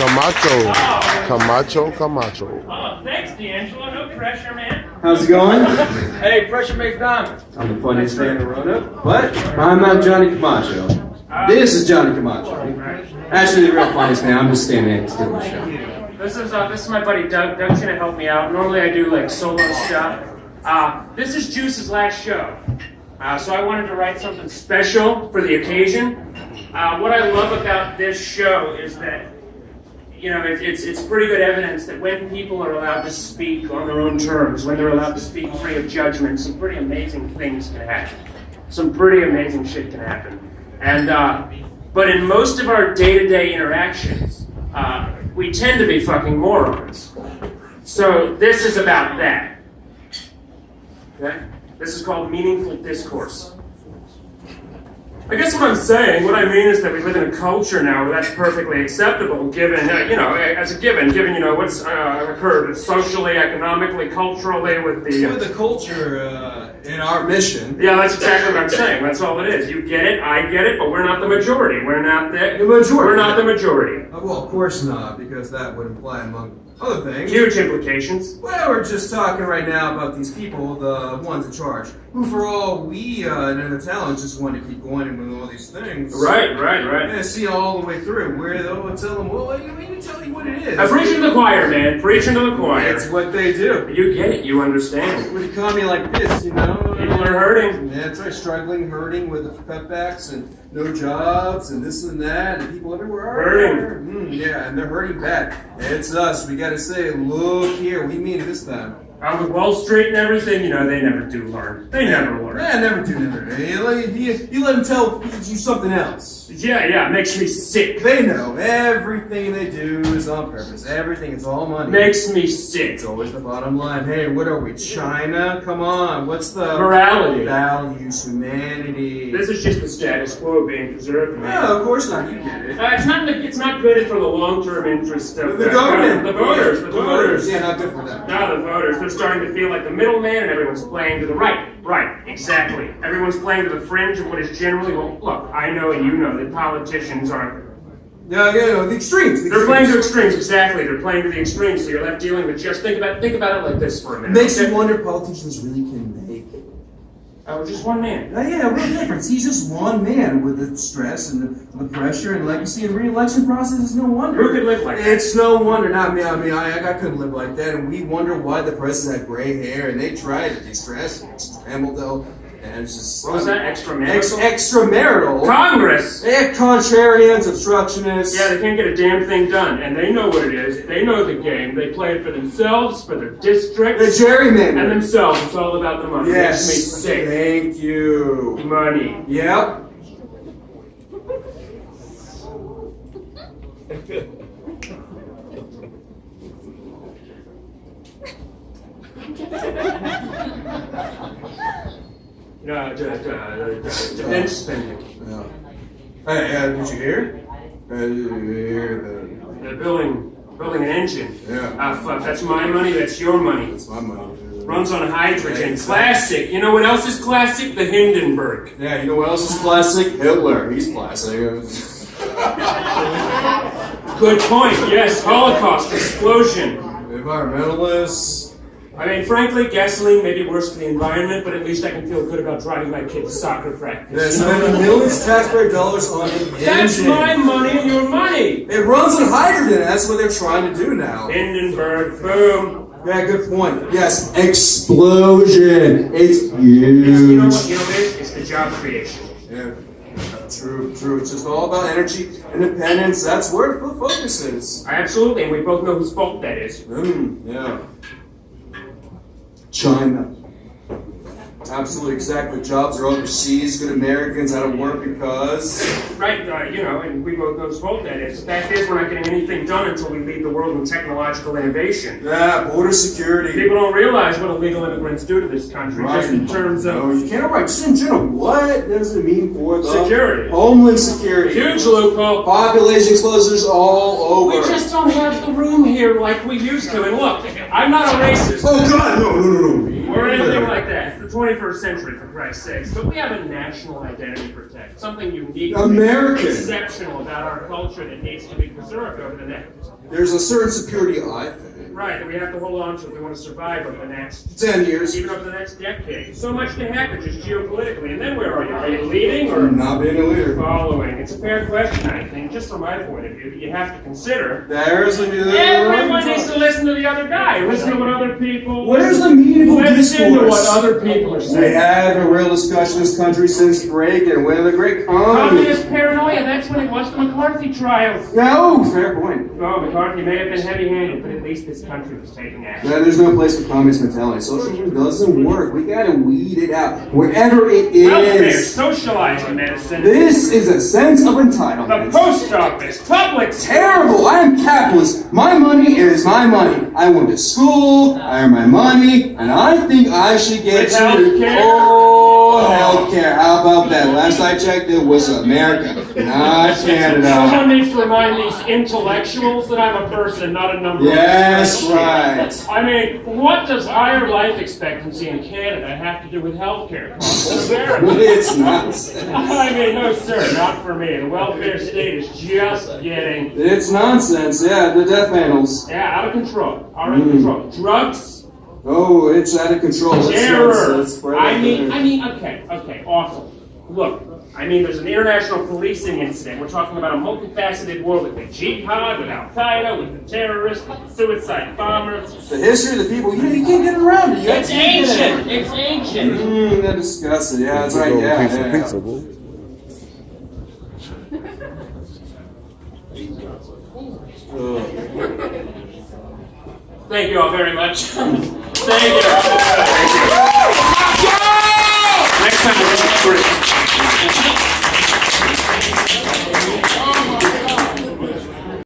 Camacho. Camacho. Oh, thanks, D'Angelo. No pressure, man. How's it going? Hey, pressure makes diamonds. I'm the funniest man in Roanoke, but I'm not Johnny Camacho. This is Johnny Camacho. Actually, the real funniest man. I'm just standing next to the show. This is my buddy Doug. Doug's gonna help me out. Normally I do like solo stuff. This is Juice's last show. So I wanted to write something special for the occasion. What I love about this show is that, you know, it's pretty good evidence that when people are allowed to speak on their own terms, when they're allowed to speak free of judgment, some pretty amazing things can happen. Some pretty amazing shit can happen. And, but in most of our day-to-day interactions, we tend to be fucking morons. So this is about that. Okay? This is called meaningful discourse. I guess what I'm saying, what I mean is that we live in a culture now where that's perfectly acceptable, given, as a given, what's occurred socially, economically, culturally with the... With the culture in our mission. Yeah, that's exactly what I'm saying. That's all it is. You get it, I get it, but we're not the majority. We're not the majority. We're not the majority. Well, of course not, because that would imply, among other things... Huge implications. Well, we're just talking right now about these people, the ones in charge, who for all we and the talents just want to keep going with all these things. Right. Yeah, see all the way through. Where they'll tell them, well, let me tell you what it is. Preaching to the choir, man. Preaching to the choir. It's what they do. You get it. You understand. With an economy like this, you know. People are hurting. Yeah, that's right. Struggling, hurting with the cutbacks and no jobs and this and that, and people everywhere are hurting. Yeah, and they're hurting bad. It's us. We got to say, look here. We mean it this time. With Wall Street and everything, they never do learn. They never learn. Yeah, never do. You let them tell you something else. Yeah, it makes me sick. They know everything they do is on purpose. Everything is all money. Makes me sick. It's always the bottom line. Hey, what are we, China? Come on, what's the... Morality. Values, humanity. This is just the status quo being preserved, man. No, of course not. You get it. It's not good for the long-term interest of the government. The voters. The voters. Yeah, not good for them. No, the voters. They're starting to feel like the middleman and everyone's playing to the right. Right, exactly. Everyone's playing to the fringe of what is generally, well, look, I know and you know that politicians are... Yeah, the extremes. They're playing to extremes, exactly. They're playing to the extremes, so you're left dealing with just... Think about it like this for a minute. It makes you wonder if politicians really can make it. Oh, just one man. Yeah, real difference. He's just one man with the stress and the pressure, and like you see in re-election process, it's no wonder. Who could live like that? It's no wonder. Not me. I couldn't live like that, and we wonder why the president had gray hair, and they tried to de-stress and extramarital, and it's just... What was that? Extramarital? Extramarital. Congress! They're contrarians, obstructionists. Yeah, they can't get a damn thing done, and they know what it is. They know the game. They play it for themselves, for their districts. The gerrymander. And themselves. It's all about the money. Yes. Makes me sick. Thank you. Money. Yep. Defense spending. Yeah. Hey, did you hear? Did you hear They're building an engine. Yeah. Fuck, that's my money, that's your money. That's my money. Runs on hydrogen. Exactly. Classic. You know what else is classic? The Hindenburg. Yeah, you know what else is classic? Hitler. He's classic. Good point. Yes, Holocaust, explosion. Environmentalists. I mean, frankly, gasoline may be worse for the environment, but at least I can feel good about driving my kid to soccer practice. Yeah, spending millions of taxpayer dollars on an That's engine. my money and your money. It runs on hydrogen. That's what they're trying to do now. Hindenburg, boom. Yeah, good point. Yes, explosion. It's huge. You know what it is? It's the job creation. Yeah, true. It's just all about energy independence. That's where the focus is. Absolutely, and we both know whose fault that is. Yeah. China. Absolutely, exactly. Jobs are overseas. Good Americans out of work because... Right, and we both know whose fault that is. The fact is, we're not getting anything done until we lead the world in technological innovation. Yeah, border security. People don't realize what illegal immigrants do to this country, Right. just in terms of... No, you can't write. Just in general, what does it mean for the... Security. Homeland security. Huge loophole. Population explosions all over. We just don't have the room here like we used to. And look, I'm not a racist. Oh, God, no. Or anything like that. It's the 21st century, for Christ's sakes. But we have a national identity to protect. Something unique, American. exceptional about our culture that needs to be preserved over the next There's a certain security I think. Right, that we have to hold on to if we want to survive over the next 10 years. even over the next decade. So much can happen just geopolitically. And then where are you? Are you leading or Not being a leader. following? It's a fair question, I think, just from my point of view, that you have to consider. There's a new Everyone needs to listen to the other guy. Listen to what other people. Where's the meaningful Listen to what discourse? other people are We saying. had a real discussion in this country since Reagan, when the great economy. Communist paranoia. That's when it was the McCarthy trials. No, fair point. Oh, McCarthy may have been heavy-handed, but at least this country was taking action. Yeah, there's no place for communist mentality. Socialism doesn't work. We gotta weed it out. Wherever it Welfare, is. socializing medicine. This is a sense of The entitlement. post office, public. Terrible. I am capitalist. My money is my money. I went to school, I earn my money, and I think I should get With to healthcare? healthcare. How about that? Last I checked, it was America, not Canada. Someone needs to remind these intellectuals that I'm a person, not a number. Yes, of right. I mean, what does higher life expectancy in Canada have to do with healthcare costs in America? It's nonsense. I mean, no, sir, not for me. The welfare state is just getting, It's nonsense. Yeah, the death panels. out of control. Out of control. Drugs, Oh, it's out of control. It's terror. nonsense. Okay, awful. Look, there's an international policing incident. We're talking about a multifaceted world with jihad, with Al-Qaeda, with the terrorists, suicide bombers. The history of the people, you can't get around it. You It's can't get it. ancient. It's ancient. They're disgusting. Yeah, that's right. Go Yeah, pizza, yeah. pizza, boo. Thank you all very much. Thank you.